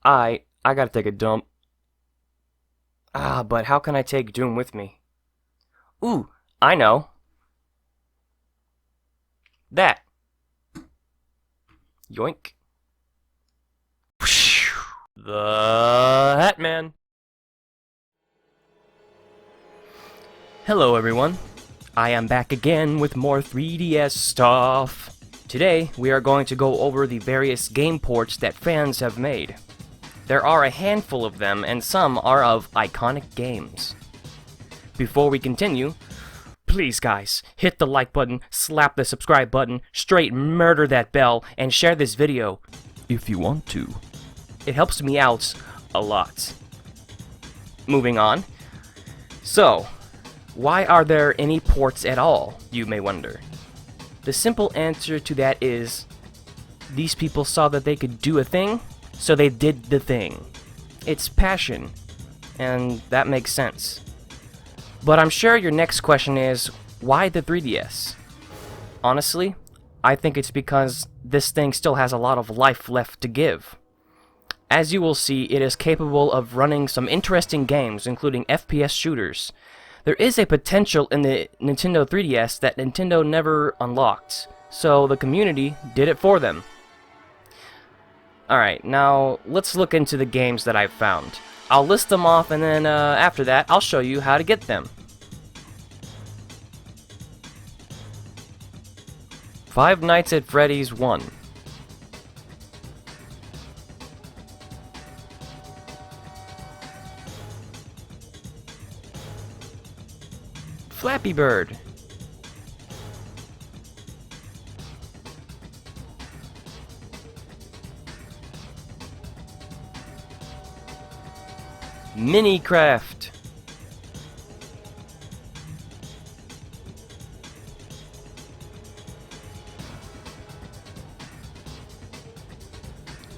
I gotta take a dump. But how can I take Doom with me? Ooh, I know. That. Yoink. The Hat Man. Hello everyone. I am back again with more 3DS stuff. Today, we are going to go over the various game ports that fans have made. There are a handful of them, and some are of iconic games. Before we continue, please guys, hit the like button, slap the subscribe button, straight murder that bell, and share this video if you want to. It helps me out a lot. Moving on. So, why are there any ports at all, you may wonder? The simple answer to that is, these people saw that they could do a thing, so they did the thing. It's passion, and that makes sense. But I'm sure your next question is, why the 3DS? Honestly, I think it's because this thing still has a lot of life left to give. As you will see, it is capable of running some interesting games, including FPS shooters. There is a potential in the Nintendo 3DS that Nintendo never unlocked, so the community did it for them. Alright, now let's look into the games that I've found. I'll list them off, and then after that, I'll show you how to get them. Five Nights at Freddy's 1. Flappy Bird. Minicraft.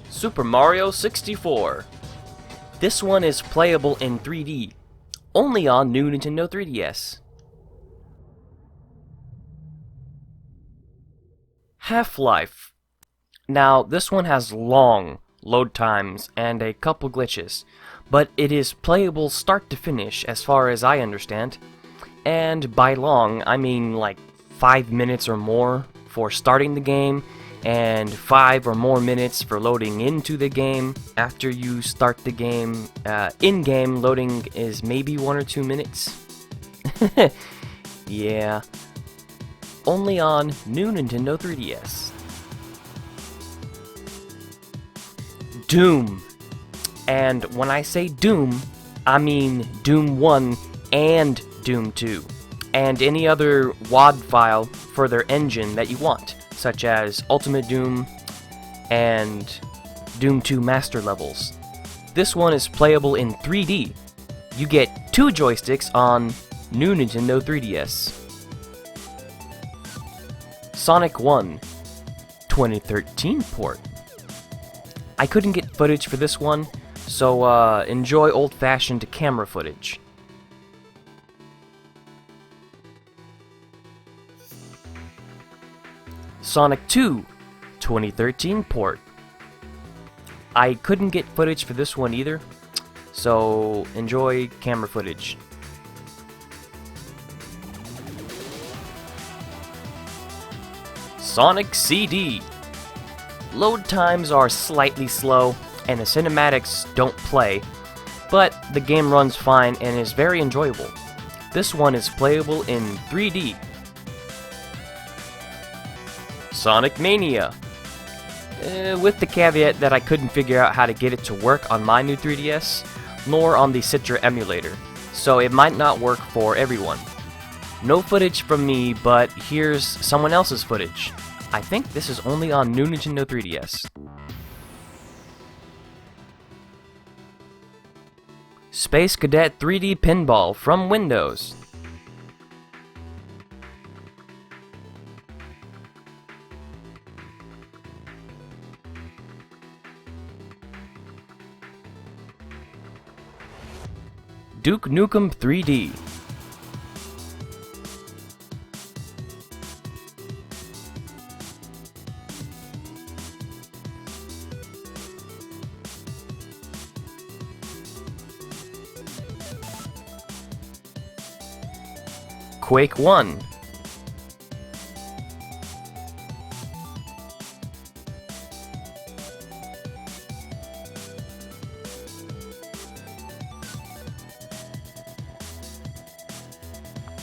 Super Mario 64. This one is playable in 3D, only on new Nintendo 3DS. Half-Life. Now, this one has long load times and a couple glitches, but it is playable start to finish as far as I understand. And by long, I mean like 5 minutes or more for starting the game, and 5 or more minutes for loading into the game after you start the game. In-game loading is maybe 1 or 2 minutes. Yeah. Only on new Nintendo 3DS. Doom. And when I say Doom, I mean Doom 1 and Doom 2, and any other WAD file for their engine that you want, such as Ultimate Doom and Doom 2 Master Levels. This one is playable in 3D. You get 2 joysticks on new Nintendo 3DS. Sonic 1 2013 port. I couldn't get footage for this one, so enjoy old-fashioned camera footage. Sonic 2 2013 port. I couldn't get footage for this one either, so enjoy camera footage. Sonic CD. Load times are slightly slow, and the cinematics don't play, but the game runs fine and is very enjoyable. This one is playable in 3D. Sonic Mania. With the caveat that I couldn't figure out how to get it to work on my new 3DS, nor on the Citra emulator, so it might not work for everyone. No footage from me, but here's someone else's footage. I think this is only on new Nintendo 3DS. Space Cadet 3D Pinball from Windows. Duke Nukem 3D. Quake 1.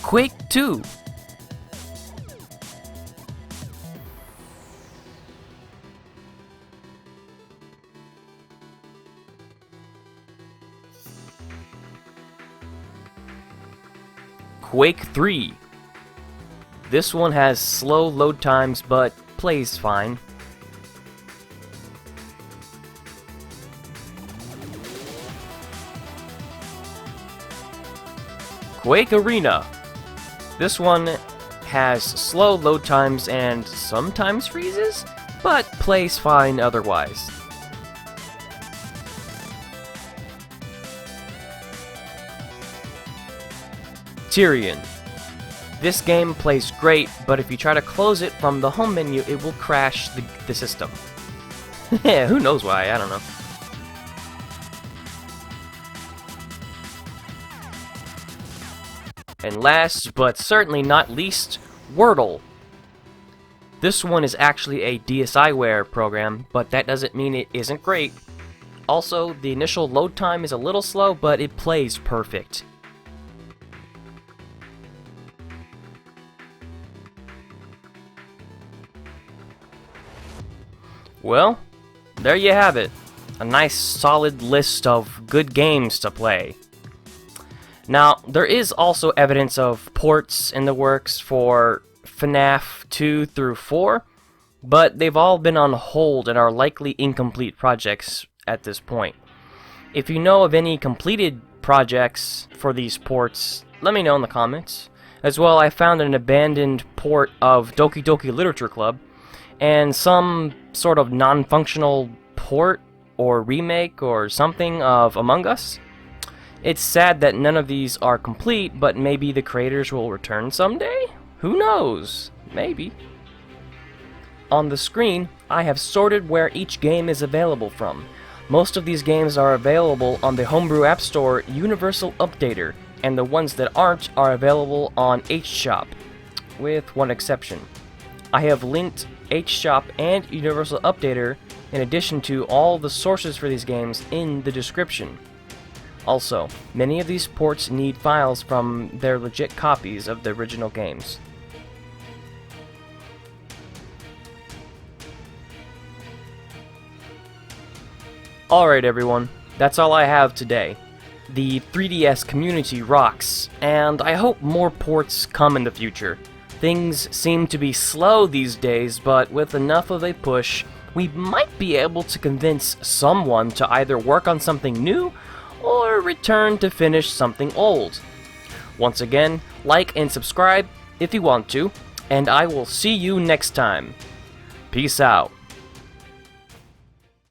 Quake 2. Quake 3. This one has slow load times, but plays fine. Quake Arena. This one has slow load times and sometimes freezes, but plays fine otherwise. Tyrian. This game plays great, but if you try to close it from the home menu, it will crash the system. Yeah, who knows why, I don't know. And last, but certainly not least, Wordle. This one is actually a DSiWare program, but that doesn't mean it isn't great. Also, the initial load time is a little slow, but it plays perfect. Well, there you have it. A nice solid list of good games to play. Now, there is also evidence of ports in the works for FNAF 2 through 4, but they've all been on hold and are likely incomplete projects at this point. If you know of any completed projects for these ports, let me know in the comments. As well, I found an abandoned port of Doki Doki Literature Club, and some sort of non-functional port or remake or something of Among Us. It's sad that none of these are complete, but maybe the creators will return someday? Who knows? Maybe. On the screen, I have sorted where each game is available from. Most of these games are available on the Homebrew App Store Universal Updater, and the ones that aren't are available on hShop, with one exception. I have linked hShop and Universal Updater in addition to all the sources for these games in the description. Also, many of these ports need files from their legit copies of the original games. Alright everyone, that's all I have today. The 3DS community rocks, and I hope more ports come in the future. Things seem to be slow these days, but with enough of a push, we might be able to convince someone to either work on something new or return to finish something old. Once again, like and subscribe if you want to, and I will see you next time. Peace out.